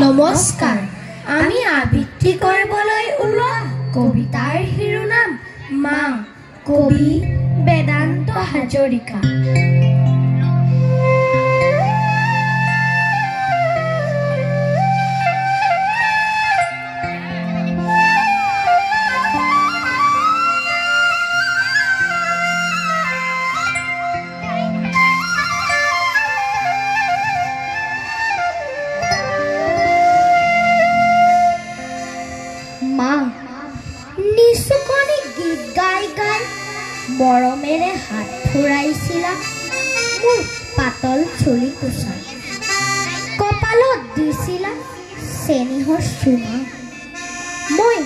নমস্কাৰ। আমি আবৃত্তি কৰিবলৈ ওলোৱা কবিতাৰ শিৰোনাম মা, কবি বেদান্ত হাজৰিকা। নিচুকনি গীত গাই গাই মৰমেৰে হাত ফুৰাইছিলা মোৰ পাতল চুলি কোচা, কপালত দিছিলা চেনিহৰ চুমা। মই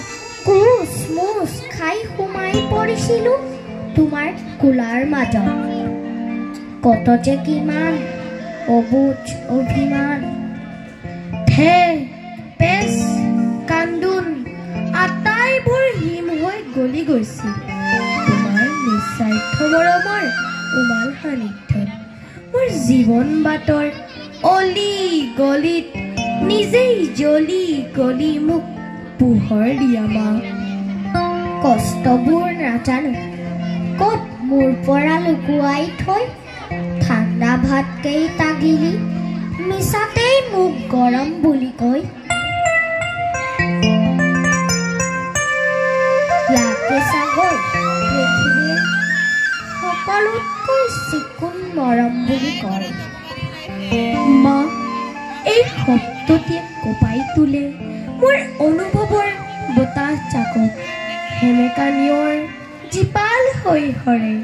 কোচ মোচ খাই সোমাই পৰিছিলোঁ তোমাৰ কোলাৰ মাজত। কত যে কিমান অবুজ অভিমান, ঠে পেচ কান্দোন আটাইবোৰ হিম হৈ গলি গৈছিল তোমাৰ নিস্বাৰ্থ মৰমৰ উমাল সান্নিধ্যত। মোৰ জীৱন বাটৰ অলি গলিত নিজেই জ্বলি গলি মোক পোহৰ দিয়া মা। কষ্টবোৰ নাজানো ক'ত মোৰ পৰা লুকুৱাই থৈ, ঠাণ্ডা ভাতকেইটা গিলি মিছাতেই মোক গৰম বুলি কৈ। ইয়াকে চাগৈ পৃথিৱীৰ সকলোতকৈ চিকুণ মৰম বুলি কয়। মা, এই শব্দটিয়ে কঁপাই তোলে মোৰ অনুভৱৰ বতাহ চাকক। সেমেকা নিয়ৰ জীপাল হৈ সৰে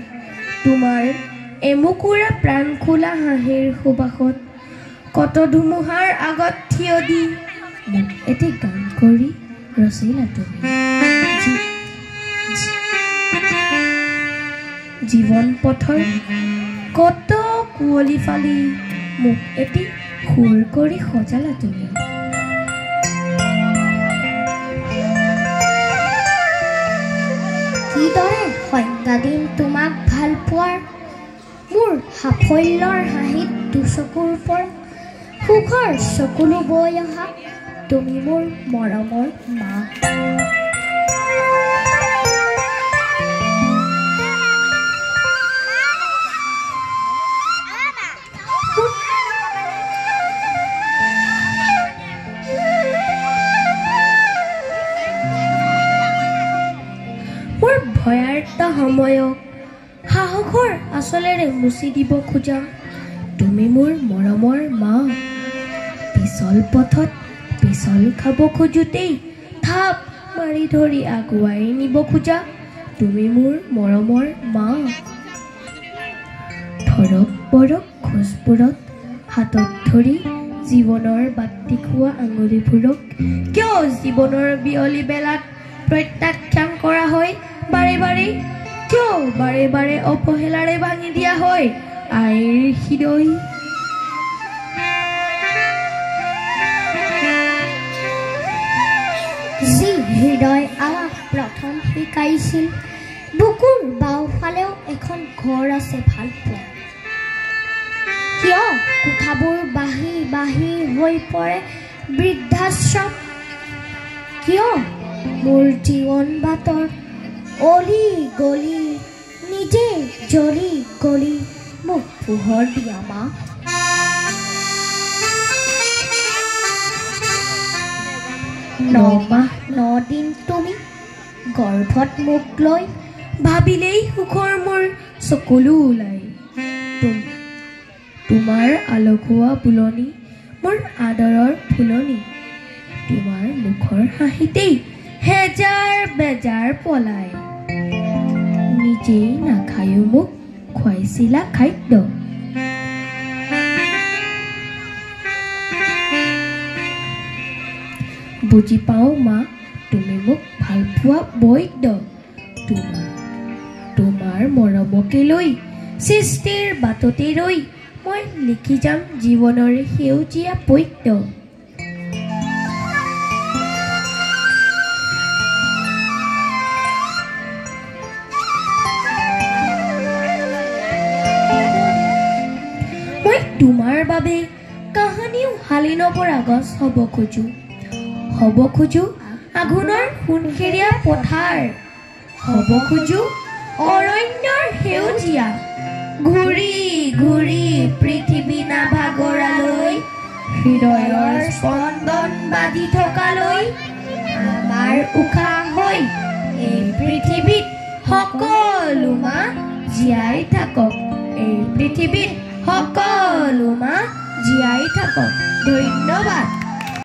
তোমাৰ এমুকুৰা প্ৰাণ খোলা হাঁহিৰ সুবাসত। কত ধুমুহাৰ আগত থিয় দি মোক এটি গান কৰি ৰচিলা তুমি। জীৱন পথৰ কত কুঁৱলী ফালি মোক এটি সুৰ কৰি সজালা তুমি। কিদৰে সংজ্ঞা দিম তোমাক ভাল পোৱাৰ, মোৰ সাফল্যৰ হাঁহিত দুচকুৰ পৰা সুখৰ চকুলো বৈ অহা তুমি মোৰ মৰমৰ মা। মোৰ ভয়াৰ্ত সময়ক সাহসৰ আচলেৰে মুচি দিব খোজা তুমি মোৰ মৰমৰ মা। পিছল পথত পিছল খাব খোজোতেই থাপ মাৰি ধৰি আগুৱাই নিব খোজা তুমি মোৰ মৰমৰ মা। ধৰক বৰক খোজবোৰত হাতত ধৰি জীৱনৰ বাট দেখুওৱা আঙুলিবোৰক কিয় জীৱনৰ বিয়লি বেলাত প্ৰত্যাখ্যান কৰা হয় বাৰে বাৰে, কিয় বাৰে বাৰে অৱহেলাৰে ভাঙি দিয়া হয় আইৰ হৃদয়। যি হৃদয় আমাক প্ৰথম শিকাইছিল বুকুৰ বাওঁফালেও এখন ঘৰ আছে ভাল পোৱা, কিয় কোঠাবোৰ বাঢ়ি বাঢ়ি হৈ পৰে বৃদ্ধাশ্ৰম, কিয় মোৰ জীৱন বাটৰ অলি গলি নিজে জ্বলি গলি মোক পোহৰ দিয়া মা। নমাহ 9 দিন তুমি গৰ্ভত মোক লৈ ভাবিলেই সুখৰ মোৰ চকুলো ওলাই। তোমাৰ আলসুৱা বুলনি মোৰ আদৰৰ ফুলনি, তোমাৰ মুখৰ হাঁহিতেই হেজাৰ বেজাৰ পলাই। নিজেই নাখায়ো মোক খুৱাইছিলা খাদ্য, বুজি পাওঁ মা তুমি মোক ভাল পোৱা বৈদ্য। তোমাৰ মৰমকে লৈ সৃষ্টিৰ বাটতে ৰৈ মই লিখি যাম জীৱনৰ সেউজীয়া পদ্য। মই তোমাৰ বাবে কাহানি আমিও হালি নপৰা গছ হ'ব খোজো আঘোণৰ সোণসেৰীয়া পথাৰ হ'ব খোজো অৰণ্যৰ সেউজীয়া ঘূৰি ঘূৰি পৃথিৱী নাভাগৰালৈ হৃদয়ৰ স্পন্দন বাজি থকালৈ আমাৰ উশাহ হৈ এই পৃথিৱীত সকলো মা জীয়াই থাকক এই পৃথিৱীত সকলো মা জীয়াই থাকক ধন্যবাদ।